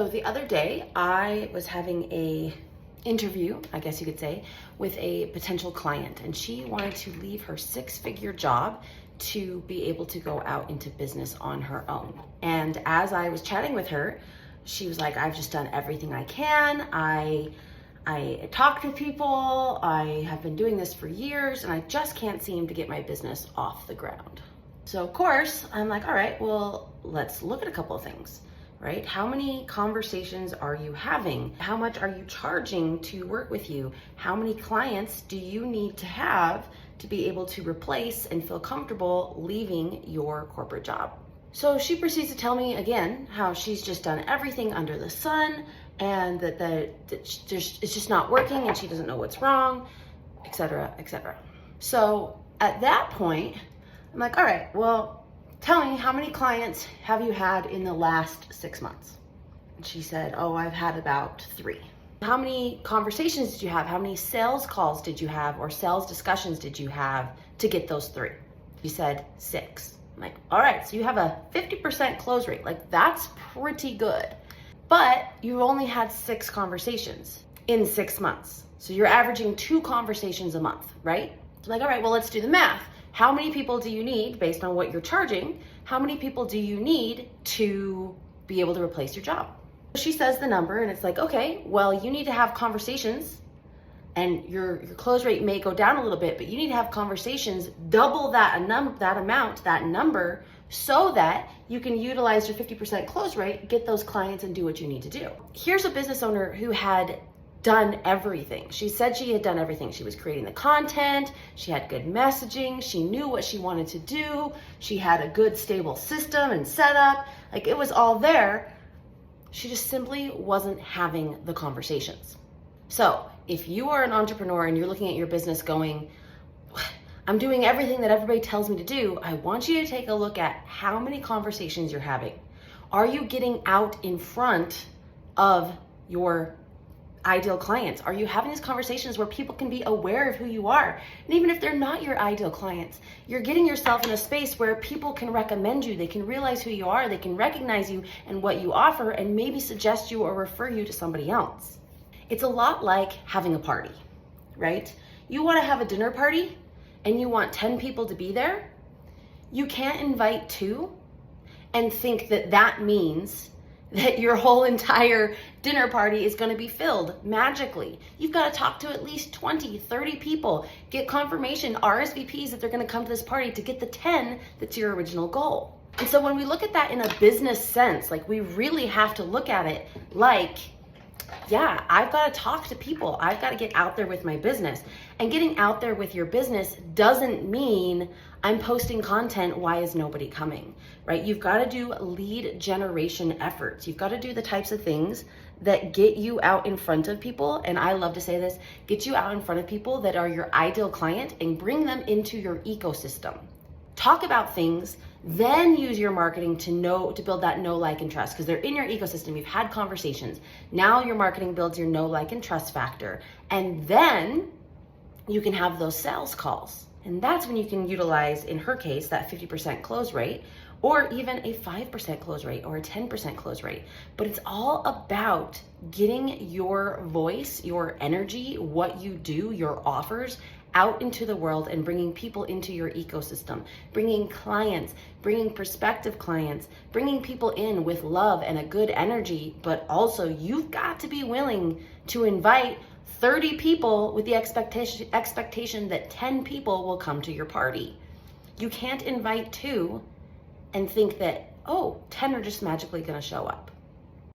So the other day I was having a interview, I guess you could say, with a potential client, and she wanted to leave her six-figure job to be able to go out into business on her own. And as I was chatting with her, she was like, I've just done everything I can. I talk to people, I have been doing this for years, and I just can't seem to get my business off the ground. So of course, I'm like, all right, well, let's look at a couple of things, right? How many conversations are you having? How much are you charging to work with you? How many clients do you need to have to be able to replace and feel comfortable leaving your corporate job? So she proceeds to tell me again how she's just done everything under the sun and that it's just not working and she doesn't know what's wrong, etc., etc. So at that point, I'm like, all right, well, tell me, how many clients have you had in the last 6 months? And she said, oh, I've had about 3. How many conversations did you have? How many sales calls did you have or sales discussions did you have to get those 3? She said 6. I'm like, all right, so you have a 50% close rate. Like, that's pretty good. But you only had 6 conversations in 6 months. So you're averaging 2 conversations a month, right? So I'm like, all right, well, let's do the math. How many people do you need based on what you're charging? How many people do you need to be able to replace your job? She says the number and it's like, okay, well, you need to have conversations and your close rate may go down a little bit, but you need to have conversations, double that number, so that you can utilize your 50% close rate, get those clients and do what you need to do. Here's a business owner who had done everything. She said she had done everything. She was creating the content, she had good messaging, she knew what she wanted to do, she had a good stable system and setup, like it was all there. She just simply wasn't having the conversations. So if you are an entrepreneur and you're looking at your business going, I'm doing everything that everybody tells me to do, I want you to take a look at how many conversations you're having. Are you getting out in front of your ideal clients? Are you having these conversations where people can be aware of who you are? And even if they're not your ideal clients, you're getting yourself in a space where people can recommend you, they can realize who you are, they can recognize you and what you offer and maybe suggest you or refer you to somebody else. It's a lot like having a party, right? You want to have a dinner party and you want 10 people to be there. You can't invite 2 and think that that means that your whole entire dinner party is going to be filled magically. You've got to talk to at least 20, 30 people, get confirmation, RSVPs that they're going to come to this party to get the 10 that's your original goal. And so when we look at that in a business sense, like we really have to look at it like, yeah, I've got to talk to people. I've got to get out there with my business. And getting out there with your business doesn't mean I'm posting content, why is nobody coming, right? You've got to do lead generation efforts. You've got to do the types of things that get you out in front of people. And I love to say this, get you out in front of people that are your ideal client and bring them into your ecosystem. Talk about things, then use your marketing to build that know, like, and trust, because they're in your ecosystem. You've had conversations. Now your marketing builds your know, like, and trust factor. And then you can have those sales calls. And that's when you can utilize, in her case, that 50% close rate, or even a 5% close rate or a 10% close rate. But it's all about getting your voice, your energy, what you do, your offers out into the world and bringing people into your ecosystem, bringing clients, bringing prospective clients, bringing people in with love and a good energy. But also you've got to be willing to invite 30 people with the expectation that 10 people will come to your party. You can't invite 2 and think that, oh, 10 are just magically going to show up.